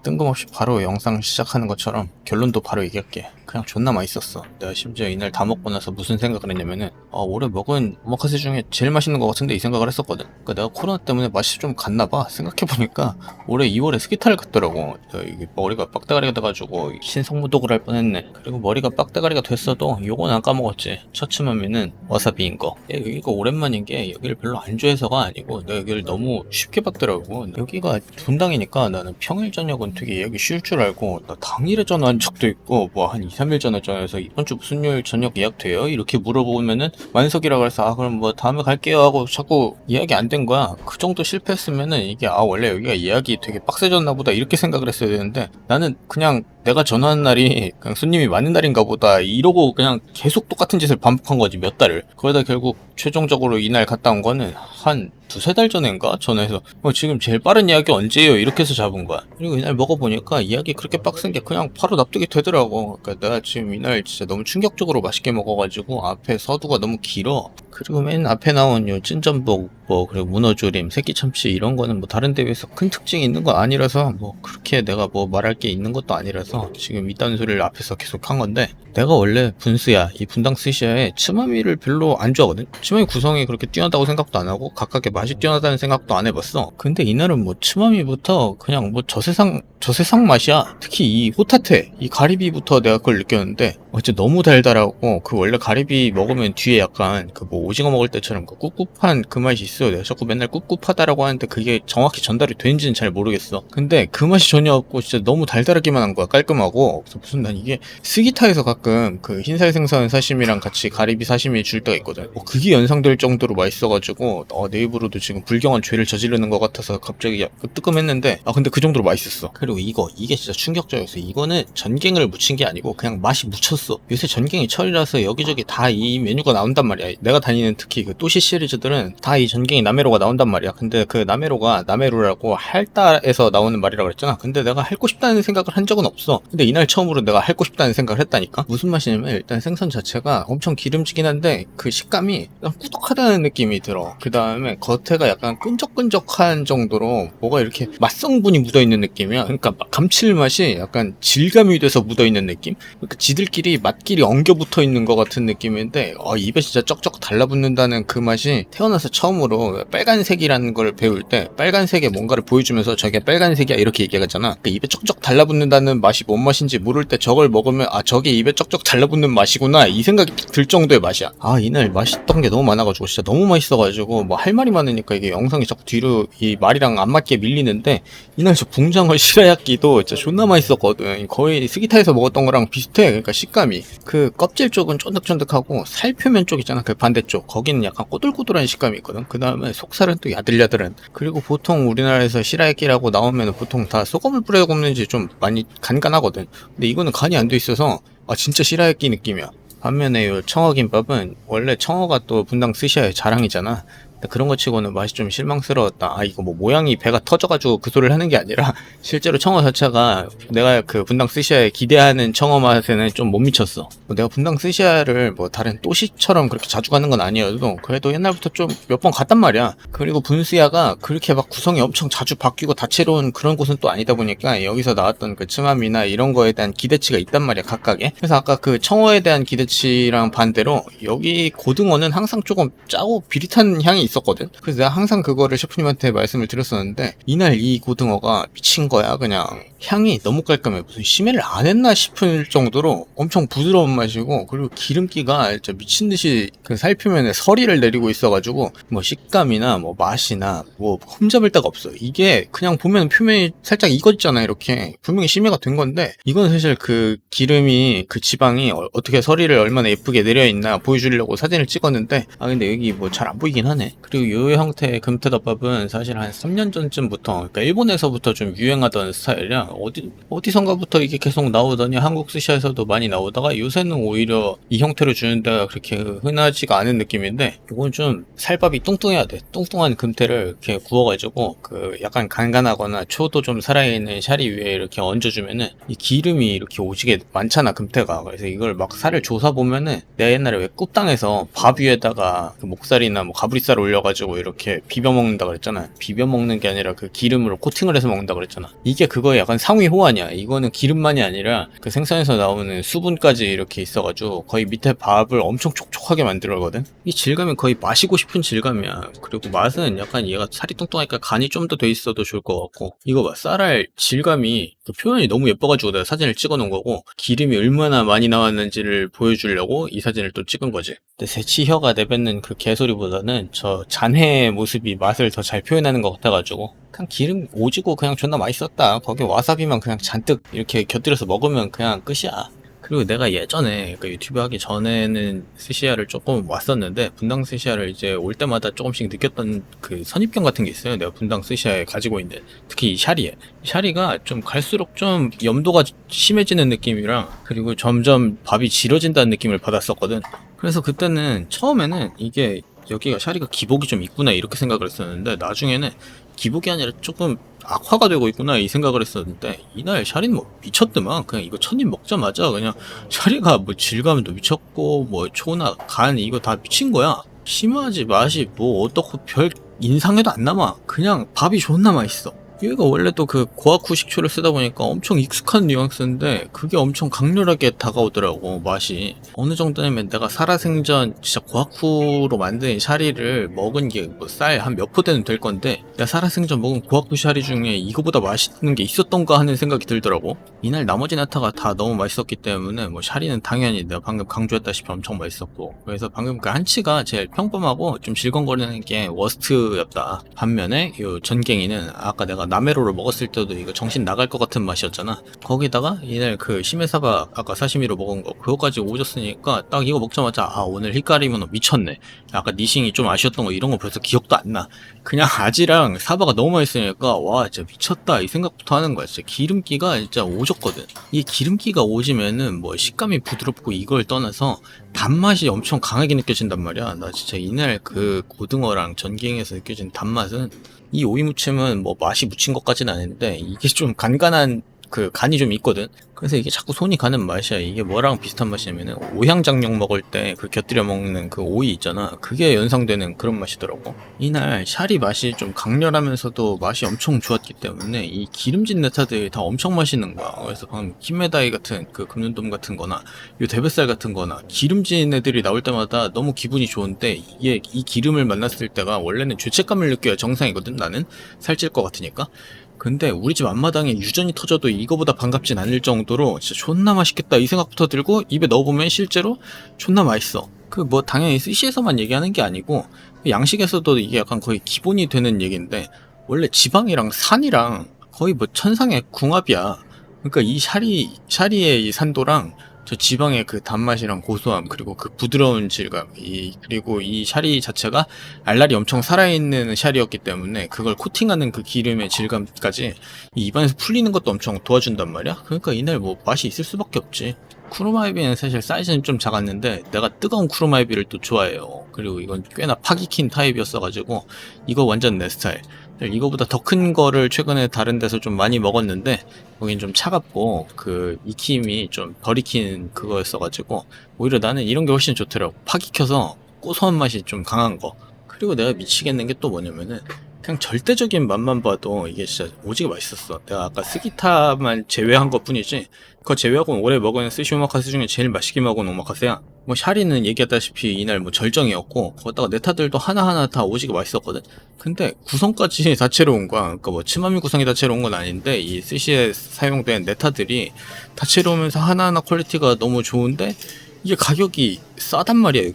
뜬금없이 바로 영상 시작하는 것처럼 결론도 바로 얘기할게. 그냥 존나 맛있었어. 내가 심지어 이날 다 먹고 나서 무슨 생각을 했냐면은 올해 먹은 오마카세 중에 제일 맛있는 것 같은데 이 생각을 했었거든. 그러니까 내가 코로나 때문에 맛이 좀 갔나봐. 생각해보니까 올해 2월에 스키타를 갔더라고. 이게 머리가 빡대가리가 돼가지고 신성모독을 할 뻔했네. 그리고 머리가 빡대가리가 됐어도 요건 안 까먹었지. 처츠마미는 와사비인 거. 여기가 오랜만인 게 여기를 별로 안 좋아해서가 아니고 내가 여기를 너무 쉽게 봤더라고. 여기가 분당이니까 나는 평일 저녁은 되게 예약이 쉬울 줄 알고 나 당일에 전화한 적도 있고 뭐 한 2, 3일 전에 전화해서 이번 주 무슨 요일 저녁 예약돼요? 이렇게 물어보면은 만석이라고 해서 그럼 뭐 다음에 갈게요 하고 자꾸 예약이 안 된 거야. 그 정도 실패했으면은 이게 원래 여기가 예약이 되게 빡세졌나 보다 이렇게 생각을 했어야 되는데 나는 그냥 내가 전화한 날이 그냥 손님이 많은 날인가 보다 이러고 그냥 계속 똑같은 짓을 반복한 거지 몇 달을. 그러다 결국 최종적으로 이날 갔다 온 거는 한 두세 달 전인가 전화해서 지금 제일 빠른 예약이 언제예요? 이렇게 해서 잡은 거야. 그리고 이날 먹어보니까 예약이 그렇게 빡센 게 그냥 바로 납득이 되더라고. 그러니까 내가 지금 이날 진짜 너무 충격적으로 맛있게 먹어가지고 앞에 서두가 너무 길어. 그리고 맨 앞에 나온 요 찐전복 그리고 문어조림, 새끼참치 이런 거는 뭐 다른 데 비해서 큰 특징이 있는 거 아니라서 뭐 그렇게 내가 뭐 말할 게 있는 것도 아니라서 지금 이딴 소리를 앞에서 계속 한 건데 내가 원래 분수야 이 분당 스시야에 츠마미를 별로 안 좋아하거든. 츠마미 구성이 그렇게 뛰어나다고 생각도 안 하고 각각의 맛이 뛰어나다는 생각도 안 해봤어. 근데 이날은 뭐 츠마미부터 그냥 뭐 저세상 맛이야. 특히 이 호타테 이 가리비부터 내가 그걸 느꼈는데 진짜 너무 달달하고 그 원래 가리비 먹으면 뒤에 약간 그 뭐 오징어 먹을 때처럼 그 꿉꿉한 그 맛이 있어요. 내가 자꾸 맨날 꿉꿉하다라고 하는데 그게 정확히 전달이 되는지는 잘 모르겠어. 근데 그 맛이 전혀 없고 진짜 너무 달달하기만 한 거야. 깔끔하고. 그래서 무슨 난 이게 스기타에서 가끔 그 흰살 생선 사시미랑 같이 가리비 사시미 줄 때가 있거든. 그게 연상될 정도로 맛있어가지고 내 입으로도 지금 불경한 죄를 저지르는 것 같아서 갑자기 뜨끔했는데 근데 그 정도로 맛있었어. 그리고 이게 진짜 충격적이었어. 이거는 전갱을 묻힌 게 아니고 그냥 맛이 묻혔어. 요새 전갱이 철이라서 여기저기 다 이 메뉴가 나온단 말이야. 내가 다니는 특히 그 또시 시리즈들은 다 이 전갱이 나메로가 나온단 말이야. 근데 그 나메로가 나메루라고 할따에서 나오는 말이라고 그랬잖아. 근데 내가 할고 싶다는 생각을 한 적은 없어. 근데 이날 처음으로 내가 할고 싶다는 생각을 했다니까. 무슨 맛이냐면 일단 생선 자체가 엄청 기름지긴 한데 그 식감이 꾸덕하다는 느낌이 들어. 그 다음에 겉에가 약간 끈적끈적한 정도로 뭐가 이렇게 맛성분이 묻어있는 느낌이야. 그러니까 감칠맛이 약간 질감이 돼서 묻어있는 느낌? 그러니까 지들끼리 맛끼리 엉겨 붙어있는 것 같은 느낌인데 입에 진짜 쩍쩍 달라붙는다는 그 맛이 태어나서 처음으로 빨간색이라는 걸 배울 때 빨간색에 뭔가를 보여주면서 저게 빨간색이야 이렇게 얘기하잖아. 그러니까 입에 쩍쩍 달라붙는다는 맛이 뭔 맛인지 모를 때 저걸 먹으면 저게 입에 쩍쩍 달라붙는 맛이구나 이 생각이 들 정도의 맛이야. 이날 맛있던 게 너무 많아가지고 진짜 너무 맛있어가지고 뭐 할 말이 많으니까 이게 영상이 자꾸 뒤로 이 말이랑 안 맞게 밀리는데 이날 저 붕장어 시라야끼도 진짜 존나 맛있었거든. 거의 스기타에서 먹었던 거랑 비슷해. 그러니까 식감이 그 껍질 쪽은 쫀득쫀득하고 살 표면 쪽 있잖아. 그 반대쪽 거기는 약간 꼬들꼬들한 식감이 있거든. 그 다음에 속살은 또 야들야들한. 그리고 보통 우리나라에서 시라야끼라고 나오면 보통 다 소금을 뿌려 굽는지 좀 많이 간간하거든. 근데 이거는 간이 안 돼 있어서 진짜 시라야끼 느낌이야. 반면에 요 청어김밥은 원래 청어가 또 분당 스시야의 자랑이잖아. 그런 거 치고는 맛이 좀 실망스러웠다. 이거 뭐 모양이 배가 터져가지고 그 소리를 하는 게 아니라 실제로 청어 자체가 내가 그 분당 스시야에 기대하는 청어 맛에는 좀 못 미쳤어. 내가 분당 스시야를 뭐 다른 또시처럼 그렇게 자주 가는 건 아니어도 그래도 옛날부터 좀 몇 번 갔단 말이야. 그리고 분수야가 그렇게 막 구성이 엄청 자주 바뀌고 다채로운 그런 곳은 또 아니다 보니까 여기서 나왔던 그 츠마미나 이런 거에 대한 기대치가 있단 말이야 각각에. 그래서 아까 그 청어에 대한 기대치랑 반대로 여기 고등어는 항상 조금 짜고 비릿한 향이 있었거든. 그래서 내가 항상 그거를 셰프님한테 말씀을 드렸었는데 이날 이 고등어가 미친 거야. 그냥 향이 너무 깔끔해. 무슨 심해를 안 했나 싶을 정도로 엄청 부드러운 맛이고 그리고 기름기가 진짜 미친듯이 그 살표면에 서리를 내리고 있어가지고 뭐 식감이나 뭐 맛이나 뭐 흠잡을 데가 없어. 이게 그냥 보면 표면이 살짝 익었잖아. 이렇게 분명히 심해가 된 건데 이건 사실 그 기름이 그 지방이 어떻게 서리를 얼마나 예쁘게 내려있나 보여주려고 사진을 찍었는데 근데 여기 뭐 잘 안 보이긴 하네. 그리고 요 형태의 금태덮밥은 사실 한 3년 전쯤부터 그러니까 일본에서부터 좀 유행하던 스타일이야. 어디선가부터 이게 계속 나오더니 한국 스시에서도 많이 나오다가 요새는 오히려 이 형태로 주는 데가 그렇게 흔하지가 않은 느낌인데 이건 좀 살밥이 뚱뚱해야 돼. 뚱뚱한 금태를 이렇게 구워가지고 그 약간 간간하거나 초도 좀 살아있는 샤리 위에 이렇게 얹어주면은 이 기름이 이렇게 오지게 많잖아 금태가. 그래서 이걸 막 살을 조사 보면은 내가 옛날에 왜 꿉당에서 밥 위에다가 그 목살이나 뭐 가브리살 올려가지고 이렇게 비벼 먹는다 그랬잖아. 비벼 먹는 게 아니라 그 기름으로 코팅을 해서 먹는다 그랬잖아. 이게 그거에 약간 상위 호환이야. 이거는 기름만이 아니라 그 생선에서 나오는 수분까지 이렇게 있어가지고 거의 밑에 밥을 엄청 촉촉하게 만들거든. 이 질감이 거의 마시고 싶은 질감이야. 그리고 맛은 약간 얘가 살이 뚱뚱하니까 간이 좀 더 돼 있어도 좋을 것 같고, 이거 봐, 쌀알 질감이 그 표현이 너무 예뻐가지고 내가 사진을 찍어 놓은 거고, 기름이 얼마나 많이 나왔는지를 보여주려고 이 사진을 또 찍은 거지. 근데 새치혀가 내뱉는 그 개소리보다는 저 잔해의 모습이 맛을 더 잘 표현하는 것 같아가지고 그냥 기름 오지고 그냥 존나 맛있었다. 거기 와사비만 그냥 잔뜩 이렇게 곁들여서 먹으면 그냥 끝이야. 그리고 내가 예전에 그 유튜브 하기 전에는 스시야를 조금 왔었는데, 분당 스시야를 이제 올 때마다 조금씩 느꼈던 그 선입견 같은 게 있어요. 내가 분당 스시야에 가지고 있는, 특히 이 샤리에, 샤리가 좀 갈수록 좀 염도가 심해지는 느낌이랑, 그리고 점점 밥이 질어진다는 느낌을 받았었거든. 그래서 그때는 처음에는 이게 여기가 샤리가 기복이 좀 있구나 이렇게 생각을 했었는데, 나중에는 기복이 아니라 조금 악화가 되고 있구나 이 생각을 했었는데, 이날 샤리는 뭐 미쳤더만. 그냥 이거 첫 입 먹자마자 그냥 샤리가 뭐 질감도 미쳤고 뭐 초나 간 이거 다 미친 거야. 심하지 맛이 뭐 어떻고 별 인상에도 안 남아. 그냥 밥이 존나 맛있어. 얘가 원래 또 그 고아쿠 식초를 쓰다 보니까 엄청 익숙한 뉘앙스인데 그게 엄청 강렬하게 다가오더라고, 맛이. 어느 정도냐면 내가 살아생전 진짜 고아쿠로 만든 샤리를 먹은 게 뭐 쌀 한 몇 포대는 될 건데, 내가 살아생전 먹은 고아쿠 샤리 중에 이거보다 맛있는 게 있었던가 하는 생각이 들더라고. 이날 나머지 나타가 다 너무 맛있었기 때문에 뭐 샤리는 당연히 내가 방금 강조했다시피 엄청 맛있었고, 그래서 방금 그 한치가 제일 평범하고 좀 질겅거리는 게 워스트였다. 반면에 요 전갱이는 아까 내가 나메로를 먹었을 때도 이거 정신 나갈 것 같은 맛이었잖아. 거기다가 이날 그 시메사바 아까 사시미로 먹은 거 그거까지 오졌으니까 딱 이거 먹자마자 아, 오늘 히카리문어 미쳤네. 아까 니싱이 좀 아쉬웠던 거 이런 거 벌써 기억도 안 나. 그냥 아지랑 사바가 너무 맛있으니까 와, 진짜 미쳤다 이 생각부터 하는 거야. 진짜 기름기가 진짜 오졌거든. 이 기름기가 오지면은 뭐 식감이 부드럽고 이걸 떠나서 단맛이 엄청 강하게 느껴진단 말이야. 나 진짜 이날 그 고등어랑 전갱에서 느껴진 단맛은, 이 오이 무침은 뭐 맛이 묻힌 것까지는 아닌데 이게 좀 간간한 그 간이 좀 있거든. 그래서 이게 자꾸 손이 가는 맛이야. 이게 뭐랑 비슷한 맛이냐면은 오향장육 먹을 때 그 곁들여 먹는 그 오이 있잖아. 그게 연상되는 그런 맛이더라고. 이날 샤리 맛이 좀 강렬하면서도 맛이 엄청 좋았기 때문에 이 기름진 네타들이 다 엄청 맛있는 거야. 그래서 방금 킴메다이 같은 그 금눈돔 같은 거나 요 대뱃살 같은 거나 기름진 애들이 나올 때마다 너무 기분이 좋은데, 이게 이 기름을 만났을 때가 원래는 죄책감을 느껴야 정상이거든. 나는 살찔 것 같으니까. 근데 우리 집 앞마당에 유전이 터져도 이거보다 반갑진 않을 정도로 진짜 존나 맛있겠다 이 생각부터 들고, 입에 넣어보면 실제로 존나 맛있어. 그 뭐 당연히 스시에서만 얘기하는 게 아니고 양식에서도 이게 약간 거의 기본이 되는 얘기인데, 원래 지방이랑 산이랑 거의 뭐 천상의 궁합이야. 그러니까 이 샤리의 이 산도랑 저 지방의 그 단맛이랑 고소함, 그리고 그 부드러운 질감, 그리고 이 샤리 자체가 알알이 엄청 살아있는 샤리였기 때문에 그걸 코팅하는 그 기름의 질감까지 이 입안에서 풀리는 것도 엄청 도와준단 말이야. 그러니까 이날 뭐 맛이 있을 수밖에 없지. 쿠르마에비는 사실 사이즈는 좀 작았는데 내가 뜨거운 쿠르마에비를 또 좋아해요. 그리고 이건 꽤나 파기 킨 타입이었어가지고 이거 완전 내 스타일. 이거보다 더 큰 거를 최근에 다른 데서 좀 많이 먹었는데 거긴 좀 차갑고 그 익힘이 좀 덜 익힌 그거였어가지고 오히려 나는 이런 게 훨씬 좋더라고. 파기 켜서 고소한 맛이 좀 강한 거. 그리고 내가 미치겠는 게 또 뭐냐면은 그냥 절대적인 맛만 봐도 이게 진짜 오지게 맛있었어. 내가 아까 스기타만 제외한 것 뿐이지 그거 제외하고는 올해 먹은 스시 오마카세 중에 제일 맛있게 먹은 오마카세야. 뭐 샤리는 얘기했다시피 이날 뭐 절정이었고, 거기다가 네타들도 하나하나 다 오지게 맛있었거든. 근데 구성까지 다채로운 거야. 그러니까 뭐 츠마미 구성이 다채로운 건 아닌데 이 스시에 사용된 네타들이 다채로우면서 하나하나 퀄리티가 너무 좋은데 이게 가격이 싸단 말이야.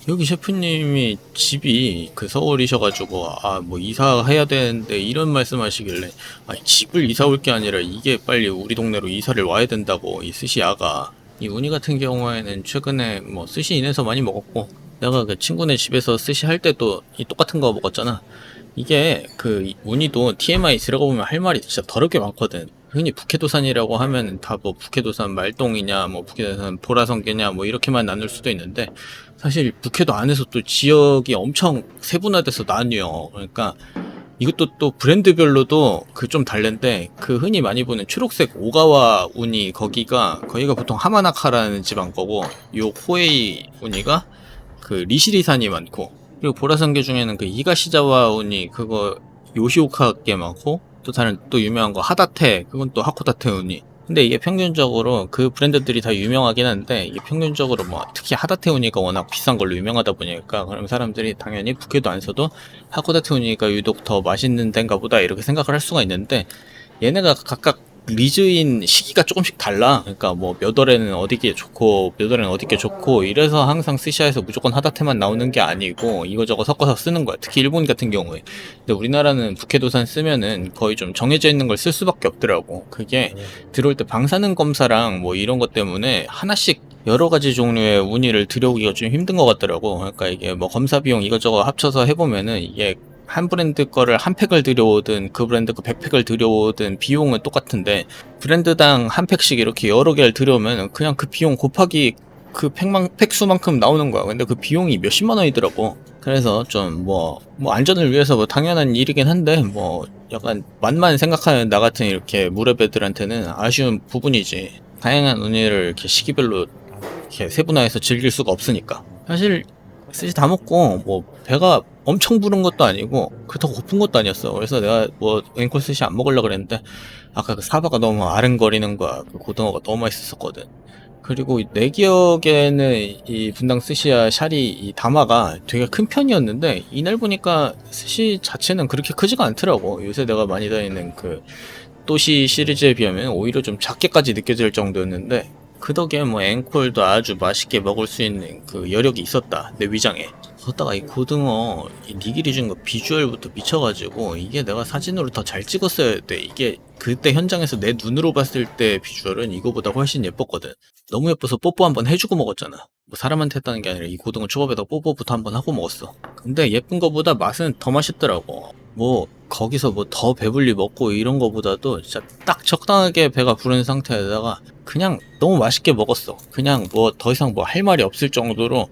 여기 셰프님이 집이 그 서울이셔가지고 아 뭐 이사해야 되는데 이런 말씀하시길래, 아니 집을 이사 올 게 아니라 이게 빨리 우리 동네로 이사를 와야 된다고. 이 스시야가, 이 우니 같은 경우에는 최근에 뭐 스시인에서 많이 먹었고, 내가 그 친구네 집에서 스시 할 때도 이 똑같은 거 먹었잖아. 이게 그 우니도 TMI 들어가 보면 할 말이 진짜 더럽게 많거든. 흔히 북해도산이라고 하면 다 뭐 북해도산 말동이냐 뭐 북해도산 보라성게냐 뭐 이렇게만 나눌 수도 있는데, 사실 북해도 안에서 또 지역이 엄청 세분화돼서 나뉘어. 그러니까 이것도 또 브랜드별로도 그 좀 다른데, 그 흔히 많이 보는 초록색 오가와 우니 거기가 보통 하마나카라는 지방 거고, 요 코에이 우니가 그 리시리산이 많고, 그리고 보라성계 중에는 그 이가시자와 우니 그거 요시오카게 많고, 또 다른 또 유명한 거 하다테, 그건 또 하코다테 우니. 근데 이게 평균적으로 그 브랜드들이 다 유명하긴 한데, 이게 평균적으로 뭐 특히 하다테 우니가 워낙 비싼 걸로 유명하다 보니까, 그럼 사람들이 당연히 부캐도 안 써도 하코다테 우니가 유독 더 맛있는 데인가 보다 이렇게 생각을 할 수가 있는데, 얘네가 각각 리즈인 시기가 조금씩 달라. 그러니까 뭐 몇 월에는 어디게 좋고 몇 월에는 어디게 좋고, 이래서 항상 스시야에서 무조건 하다테만 나오는 게 아니고 이거저거 섞어서 쓰는 거야. 특히 일본 같은 경우에. 근데 우리나라는 북해도산 쓰면은 거의 좀 정해져 있는 걸 쓸 수밖에 없더라고. 그게 들어올 때 방사능 검사랑 뭐 이런 것 때문에 하나씩 여러 가지 종류의 운이를 들여오기가 좀 힘든 것 같더라고. 그러니까 이게 뭐 검사 비용 이것저것 합쳐서 해보면은 이게 한 브랜드 거를 한 팩을 들여오든 그 브랜드 거 100팩을 들여오든 비용은 똑같은데, 브랜드당 한 팩씩 이렇게 여러 개를 들여오면 그냥 그 비용 곱하기 그 팩 수만큼 나오는 거야. 근데 그 비용이 몇십만 원이더라고. 그래서 좀 뭐 안전을 위해서 뭐 당연한 일이긴 한데, 뭐 약간 맛만 생각하는 나 같은 이렇게 무렵애들한테는 아쉬운 부분이지. 다양한 운이를 이렇게 시기별로 이렇게 세분화해서 즐길 수가 없으니까. 사실 스시 다 먹고 뭐 배가 엄청 부른 것도 아니고 그렇다고 고픈 것도 아니었어. 그래서 내가 뭐 앵콜 스시 안 먹으려고 그랬는데, 아까 그 사바가 너무 아른거리는 거야. 그 고등어가 너무 맛있었거든. 그리고 내 기억에는 이 분당 스시야 샤리 이 다마가 되게 큰 편이었는데, 이날 보니까 스시 자체는 그렇게 크지가 않더라고. 요새 내가 많이 다니는 그 또시 시리즈에 비하면 오히려 좀 작게까지 느껴질 정도였는데, 그 덕에 뭐 앵콜도 아주 맛있게 먹을 수 있는 그 여력이 있었다, 내 위장에. 거기다가 이 고등어 이 니기리 준 거 비주얼부터 미쳐가지고, 이게 내가 사진으로 더 잘 찍었어야 돼. 이게 그때 현장에서 내 눈으로 봤을 때 비주얼은 이거보다 훨씬 예뻤거든. 너무 예뻐서 뽀뽀 한번 해주고 먹었잖아. 뭐 사람한테 했다는 게 아니라 이 고등어 초밥에다 뽀뽀부터 한번 하고 먹었어. 근데 예쁜 거보다 맛은 더 맛있더라고. 뭐 거기서 뭐 더 배불리 먹고 이런 거보다도 진짜 딱 적당하게 배가 부른 상태에다가 그냥 너무 맛있게 먹었어. 그냥 뭐 더 이상 뭐 할 말이 없을 정도로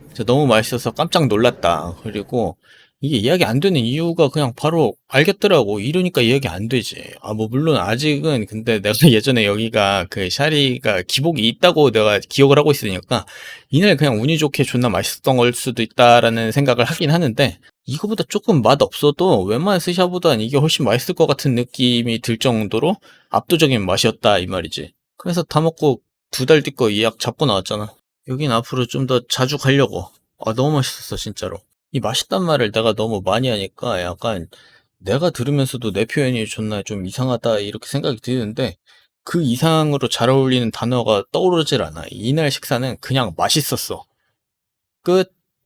진짜 너무 맛있어서 깜짝 놀랐다. 그리고 이게 이해하기 안 되는 이유가 그냥 바로 알겠더라고. 이러니까 이해하기 안 되지. 아, 뭐 물론 아직은, 근데 내가 예전에 여기가 그 샤리가 기복이 있다고 내가 기억을 하고 있으니까 이날 그냥 운이 좋게 존나 맛있었던 걸 수도 있다라는 생각을 하긴 하는데, 이거보다 조금 맛 없어도 웬만한 스샤보단 이게 훨씬 맛있을 것 같은 느낌이 들 정도로 압도적인 맛이었다 이 말이지. 그래서 다 먹고 2달 뒤 거 예약 잡고 나왔잖아. 여긴 앞으로 좀 더 자주 가려고. 아, 너무 맛있었어, 진짜로. 이 맛있단 말을 내가 너무 많이 하니까 약간 내가 들으면서도 내 표현이 존나 좀 이상하다 이렇게 생각이 드는데, 그 이상으로 잘 어울리는 단어가 떠오르질 않아. 이날 식사는 그냥 맛있었어. 끝.